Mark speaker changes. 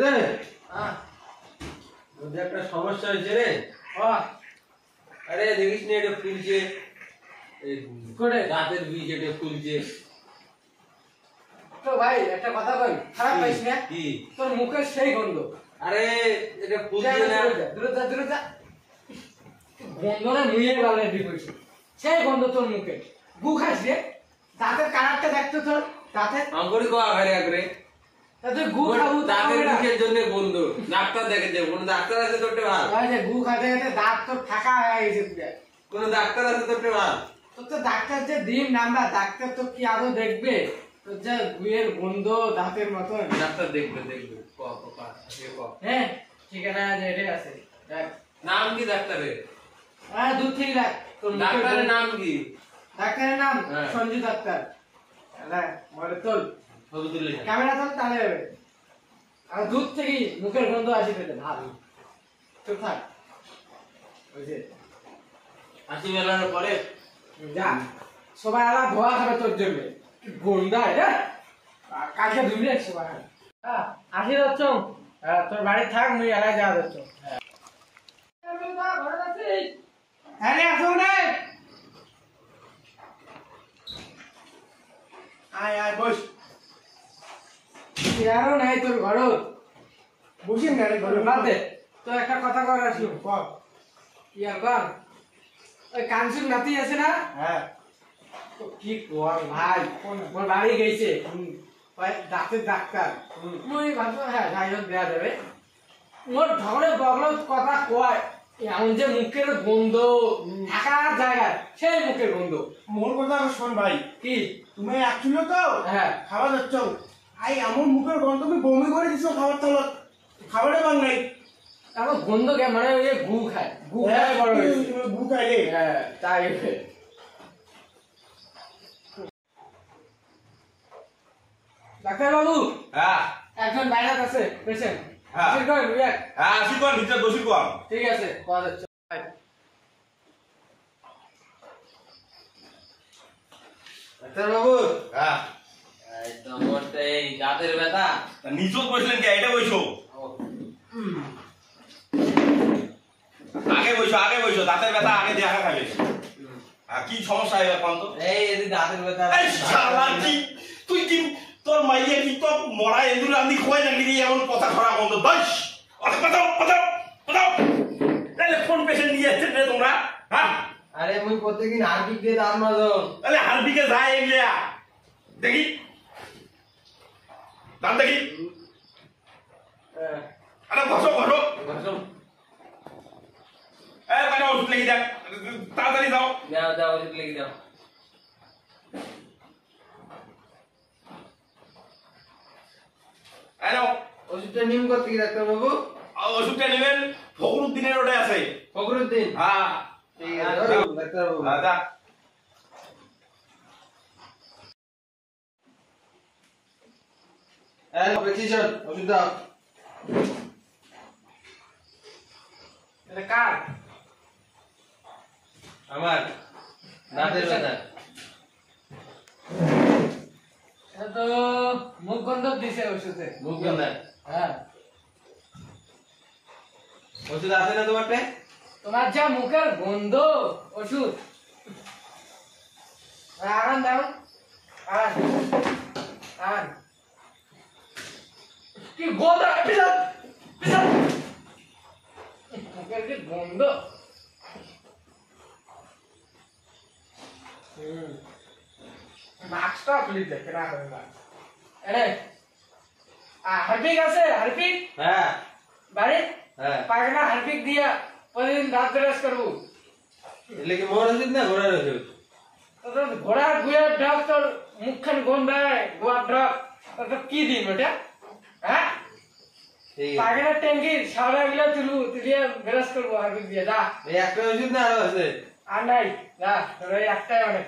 Speaker 1: রে ওদের একটা সমস্যা হয়েছে রে। আরে দেখিস না এটা ফুলছে,
Speaker 2: করে
Speaker 1: দাঁতের বীজ এটা ফুলছে।
Speaker 2: তো ভাই একটা কথা বল, খারাপ পাইস না?
Speaker 1: কি
Speaker 2: তোর মুখের সেই গন্ধ।
Speaker 1: আরে এটা ফুলছে না।
Speaker 2: দূরে যা গন্ধ না নুয়ে গেলে দিবস সেই গন্ধ তোর মুখে। গু খাস রে, দাঁতের কালারটা দেখতো তোর দাঁতের
Speaker 1: আঙ্গুরি কো আগে আগে
Speaker 2: তুই গু খাবো
Speaker 1: দাঁতের বীজের জন্য বন্ধ। ডাক্তার দেখে দে, কোন ডাক্তার আছে তোরটে ভালো?
Speaker 2: ভাই যে গু খাতে খাতে দাঁত তোর ফাঁকা হয়ে গেছে পুরো।
Speaker 1: কোন ডাক্তার আছে তোরটে ভালো?
Speaker 2: তোর তো ডাক্তার যে দিন নাম্বার, ডাক্তার তো কি আদৌ দেখবে? তোর যে গুয়ের গন্ধ দাঁতের মতন।
Speaker 1: ডাক্তার দেখবে দেখবে ক ক ক আজকে ক।
Speaker 2: হ্যাঁ ঠিকানা যে এটা আছে দেখ।
Speaker 1: নাম কি ডাক্তারের?
Speaker 2: হ্যাঁ দূর থেকে দেখ তোর
Speaker 1: ডাক্তারের নাম কি?
Speaker 2: ডাক্তারের নাম
Speaker 1: হ্যাঁ।
Speaker 2: সঞ্জু ডাক্তার। হ্যাঁ বলে তোল
Speaker 1: ছবি তুলে যা।
Speaker 2: ক্যামেরা তোল তাহলে হবে। আর দূর থেকে মুখের গন্ধ আসি পেতে ভালো চুপ থাক। ওই যে
Speaker 1: হাসি মেলানোর পরে
Speaker 2: যা সবাই আলাদা ধোয়া খাবে তোর জন্য। কি গন্ধা এটা, কাকে ধুবি রে সবাই। হ্যাঁ আসি যাচ্ছ, তোর বাড়ি থাক, মুই এলাকায় যাওয়া যাচ্ছ। হ্যাঁ রে আসো রে,
Speaker 3: আয় আয় বস।
Speaker 2: আরো নাই তোর ঘর
Speaker 3: বসিন না রে ঘরে
Speaker 2: বাদ দে। তো একটা কথা কর আসি
Speaker 3: কর।
Speaker 2: ইয়ার কর, ওই কানসুর নাতি আছে না,
Speaker 3: হ্যাঁ
Speaker 2: তো কি কর ভাই, মোর বাড়ি গেছে দাঁতের ডাক্তার। মুই ভাবছো হ্যাঁ যাই হোক দেয়া যাবে। মোর ঝগড়ে বগল কথা কয়, এমন যে মুখের গন্ধ থাকার জায়গায় সেই মুখের গন্ধ।
Speaker 3: মোর কথা শোন ভাই,
Speaker 2: কি
Speaker 3: তুমি আসছিল তো
Speaker 2: হ্যাঁ
Speaker 3: খাওয়া যাচ্ছ, আই এমন মুখের গন্ধ, তুমি বমি করে দিছো খাবার তলত, খাবারে বাং নাই।
Speaker 2: এখন গন্ধ কে মানে ওই যে গু খায়, গু খায় বড় হয়েছে।
Speaker 3: গু খাইলে
Speaker 2: হ্যাঁ তাই ডাক্তার বাবু
Speaker 4: হ্যাঁ
Speaker 2: একজন বাইরে আছে পেশেন্ট।
Speaker 4: হ্যাঁ। হ্যাঁ আসি কোন ভিতরে বসি কোন।
Speaker 2: ঠিক আছে পাওয়া যাচ্ছে।
Speaker 1: ডাক্তার বাবু
Speaker 4: হ্যাঁ
Speaker 1: এই তো মোরতে এই দাঁতের ব্যথা।
Speaker 4: নিচে বসলেন কে? এটা বইছো, আগে বইছো দাঁতের ব্যথা আগে দেখা খাবে। কি সমস্যা হবে কোন তো?
Speaker 1: এই এদি দাঁতের ব্যথা।
Speaker 4: এই শালা কি তুই কি তোর মাইয়া কি তো মরা এন্দুর রান্দি খোয় নাকি রে? এমন কথা খরা বন্ধ দশ আরে পাঠাও তাহলে কোন পেশেন্ট নিয়ে আসছেন রে তোমরা? হ্যাঁ
Speaker 1: আরে মুই প্রত্যেকদিন হারপিক দিয়ে দাঁত মাজম।
Speaker 4: তাহলে হারবিকে যায় এগিয়া দেখি দাঁত দেখি। আরে ঘষো
Speaker 1: ঘষম
Speaker 4: মানে ওষুধ লেগে যাক, তাড়াতাড়ি যাও।
Speaker 1: দাও ওষুধ লিখে দাও।
Speaker 4: নাও
Speaker 1: ওষুধটা নিম করতে কি ডাক্তার বাবু?
Speaker 4: ওষুধটা নেবেন ফখরুদ্দিনের ওটা আছে।
Speaker 1: ফখরুদ্দিন
Speaker 4: হ্যাঁ
Speaker 1: ঠিক আছে ডাক্তার বাবু।
Speaker 4: যা
Speaker 1: এই প্রেসক্রিপশন ওষুধ দাও।
Speaker 2: এটা কার?
Speaker 1: আমার দাঁতের ব্যথা।
Speaker 2: এটা তো মুখ গন্ধ দিছে ওষুধে।
Speaker 1: মুখ গন্ধা।
Speaker 2: হ্যাঁ
Speaker 1: ওষুধ আছে না তোমারটা?
Speaker 2: তোমার যা মুখের গন্ধ ওষুধ। আরাম দাও আরাম কি গন্ধ পিছন মুখের কি গন্ধ। মাস্কটা খুলি দেখে না করে না এরে হারপিক আছে হারপিক
Speaker 1: হ্যাঁ
Speaker 2: বাড়ি
Speaker 1: হ্যাঁ।
Speaker 2: পায়খানা হারপিক দিয়া প্রতিদিন দাঁত ব্রাশ করবো।
Speaker 1: এলে কি মোর ওষুধ না ঘোড়ার ওষুধ?
Speaker 2: তোর ঘোড়ার গুয়ের ডগ তোর মুখখান গন্ধায় গোয়ার ডগ তোর কি দিন ওটা? হ্যাঁ
Speaker 1: ঠিক আছে।
Speaker 2: পায়খানার ট্যাঙ্কির সারা গিলা তুলিয়ে ব্রাশ করবো হারপিক দিয়ে যা।
Speaker 1: এই একটা ওষুধ না আরো আছে?
Speaker 2: আর নাই যা তোর ওই একটাই অনেক।